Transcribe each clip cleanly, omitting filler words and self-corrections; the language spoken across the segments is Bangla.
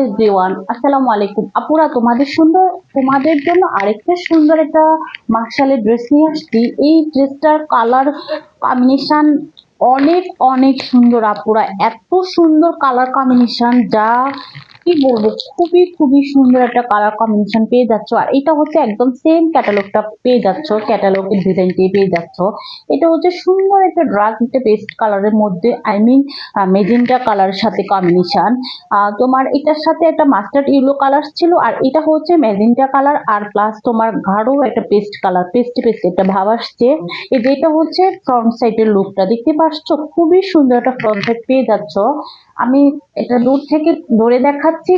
এভরিওয়ান, আসসালামু আলাইকুম। আপুরা, তোমাদের জন্য আরেকটা সুন্দর একটা মার্শালের ড্রেস নিয়ে আসছি। এই ড্রেসটার কালার কম্বিনেশন অনেক অনেক সুন্দর আপুরা, এত সুন্দর কালার কম্বিনেশন যা কি বলবো, খুবই খুবই সুন্দর একটা কালার কম্বিনেশন পেয়ে যাচ্ছ। আর এটা হচ্ছে একদম সেম ক্যাটালগটা পেয়ে যাচ্ছ, ক্যাটালগের ডিজাইনটি পেয়ে যাচ্ছ। এটা হচ্ছে সুন্দর একটা ডার্ক একটা পেস্ট কালারের মধ্যে, আই মিন মেজেন্টা কালারের সাথে কম্বিনেশন। তোমার এটার সাথে একটা মাস্টার্ড ইয়েলো কালার ছিল, আর এটা হচ্ছে মেজেন্টা কালার, আর প্লাস তোমার গাঢ় একটা পেস্ট কালার, পেস্ট একটা ভাব আসছে। এই যেটা হচ্ছে ফ্রন্ট সাইডের লুকটা দেখতে পাচ্ছ, খুবই সুন্দর একটা ফ্রন্ট সাইড পেয়ে যাচ্ছ। আমি এটা দূর থেকে ধরে দেখাচ্ছি,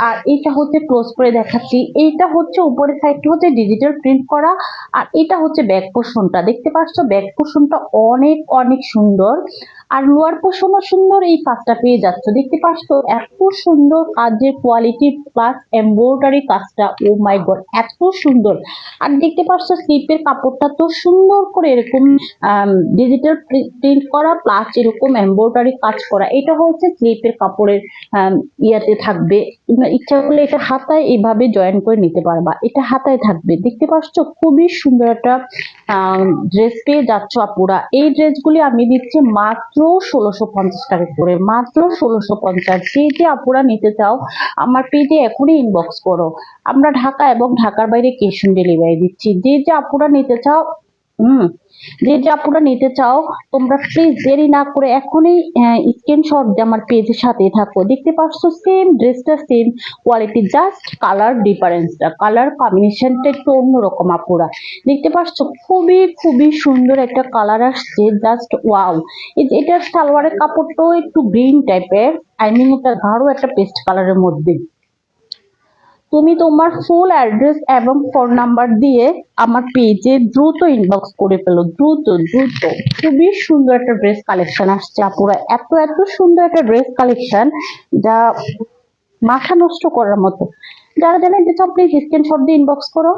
আর এটা হচ্ছে ক্লোজ করে দেখাচ্ছি। এইটা হচ্ছে উপরের সাইডটা হচ্ছে ডিজিটাল প্রিন্ট করা, আর এটা হচ্ছে ব্যাক পোর্শনটা দেখতে পাচ্ছ। ব্যাক পোর্শনটা অনেক অনেক সুন্দর, আর লোয়ার পোর্শনও সুন্দর। এই কাজটা পেয়ে যাচ্ছ দেখতে পাচ্ছ, এত সুন্দর কাজের কোয়ালিটি প্লাস এমব্রয়ডারি কাজটা, ও মাই গড এত সুন্দর। আর দেখতে পাচ্ছ স্লিপের কাপড়টা তো সুন্দর করে এরকম ডিজিটাল প্রিন্ট করা প্লাস এরকম এমব্রয়ডারি কাজ করা। এটা হচ্ছে স্লিপের কাপড়ের ইয়াতে থাকবে। ইচ্ছা করলে এটা হাতায় এইভাবে জয়েন করে নিতে পারবা, এটা হাতায় থাকবে। দেখতে পাচ্ছ খুবই সুন্দর একটা ড্রেস পেয়ে যাচ্ছ আপুরা। এই ড্রেসগুলি আমি দিচ্ছি মাত্র 1650 টাকা করে, মাত্র 1650। যে আপুরা নিতে চাও আমার পেজে এখনই ইনবক্স করো। আমরা ঢাকা এবং ঢাকার বাইরে ক্যাশ অন ডেলিভারি দিচ্ছি। যে আপুরা নিতে চাও যে আপুরা নিতে চাও তোমরা প্লিজ দেরি না করে এখনই স্ক্রিনশট দিয়ে আমার পেজের সাথে থাকো। দেখতে পাচ্ছ সেম ড্রেসটা, সেম কোয়ালিটি, জাস্ট কালার ডিফারেন্সটা, কালার কম্বিনেশনটা একটু অন্যরকম আপুরা। দেখতে পাচ্ছ খুবই খুবই সুন্দর একটা কালার আসছে, জাস্ট ওয়াও। এটার সালোয়ারের কাপড়টাও একটু গ্রিন টাইপের, আই মিন এটা গাঢ় একটা পেস্ট কালারের মধ্যে। তুমি তোমার ফুল অ্যাড্রেস এবং ফোন নাম্বার দিয়ে আমার পেজে দ্রুত ইনবক্স করে ফেলো, দ্রুত দ্রুত। খুবই সুন্দর একটা ড্রেস কালেকশন আসছে আপুরা, এত এত সুন্দর একটা ড্রেস কালেকশন যা মাথা নষ্ট করার মতো। যারা জানেন যে প্লিজ স্ক্রিনশট দিয়ে ইনবক্স করো।